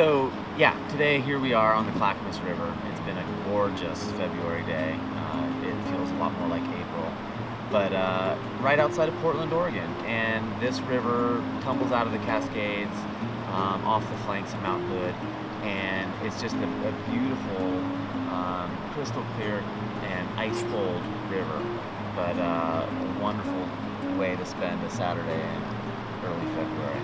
So yeah, today here we are on the Clackamas River. It's been a gorgeous February day. It feels a lot more like April, but right outside of Portland, Oregon. And this river tumbles out of the Cascades off the flanks of Mount Hood, and it's just a beautiful, crystal clear and ice cold river, but a wonderful way to spend a Saturday in early February.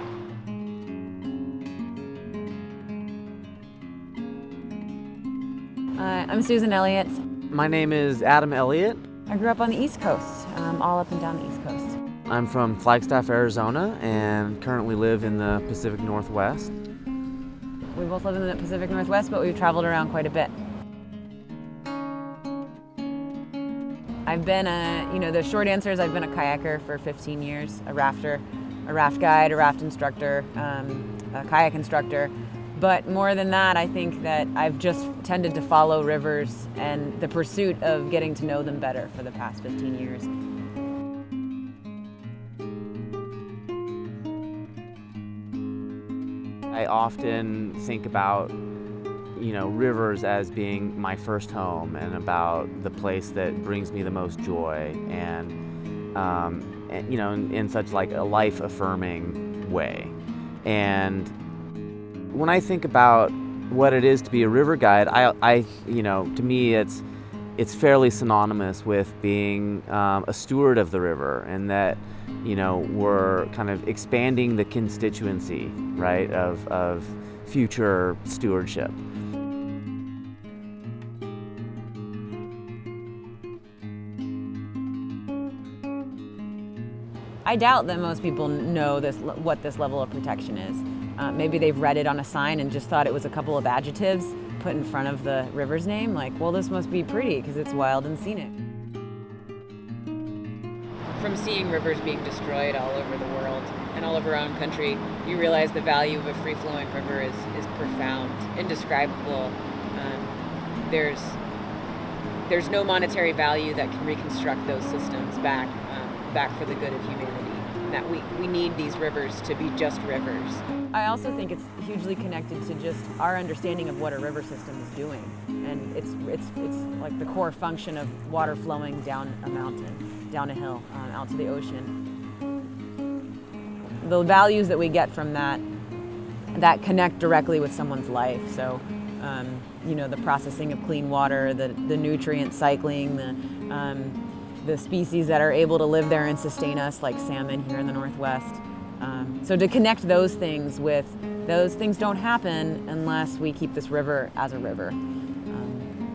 I'm Susan Elliott. My name is Adam Elliott. I grew up on the East Coast, all up and down the East Coast. I'm from Flagstaff, Arizona, and currently live in the Pacific Northwest. We both live in the Pacific Northwest, but we've traveled around quite a bit. I've been the short answer is I've been a kayaker for 15 years, a rafter, a raft guide, a raft instructor, a kayak instructor. But more than that, I think that I've just tended to follow rivers and the pursuit of getting to know them better for the past 15 years. I often think about, rivers as being my first home and about the place that brings me the most joy and in such like a life-affirming way. And when I think about what it is to be a river guide, to me it's fairly synonymous with being a steward of the river, and that we're kind of expanding the constituency, right, of future stewardship. I doubt that most people know what this level of protection is. Maybe they've read it on a sign and just thought it was a couple of adjectives put in front of the river's name, like, well, this must be pretty because it's wild and scenic. From seeing rivers being destroyed all over the world and all over our own country, you realize the value of a free-flowing river is profound, indescribable. There's no monetary value that can reconstruct those systems back for the good of humanity. That we need these rivers to be just rivers. I also think it's hugely connected to just our understanding of what a river system is doing. And it's like the core function of water flowing down a mountain, down a hill, out to the ocean. The values that we get from that connect directly with someone's life. So, the processing of clean water, the nutrient cycling, the species that are able to live there and sustain us, like salmon here in the Northwest. So to connect those things don't happen unless we keep this river as a river.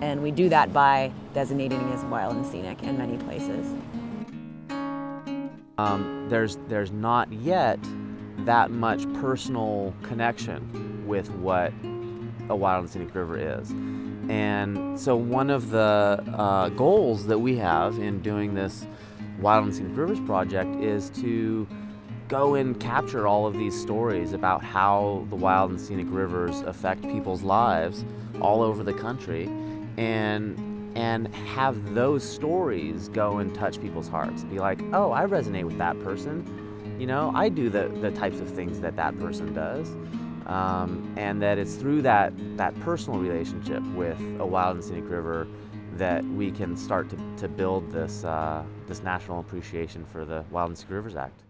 And we do that by designating it as wild and scenic in many places. There's not yet that much personal connection with what a wild and scenic river is. And so one of the goals that we have in doing this Wild and Scenic Rivers project is to go and capture all of these stories about how the wild and scenic rivers affect people's lives all over the country, and have those stories go and touch people's hearts. Be like, oh, I resonate with that person. I do the types of things that person does. And that it's through that personal relationship with a wild and scenic river that we can start to build this national appreciation for the Wild and Scenic Rivers Act.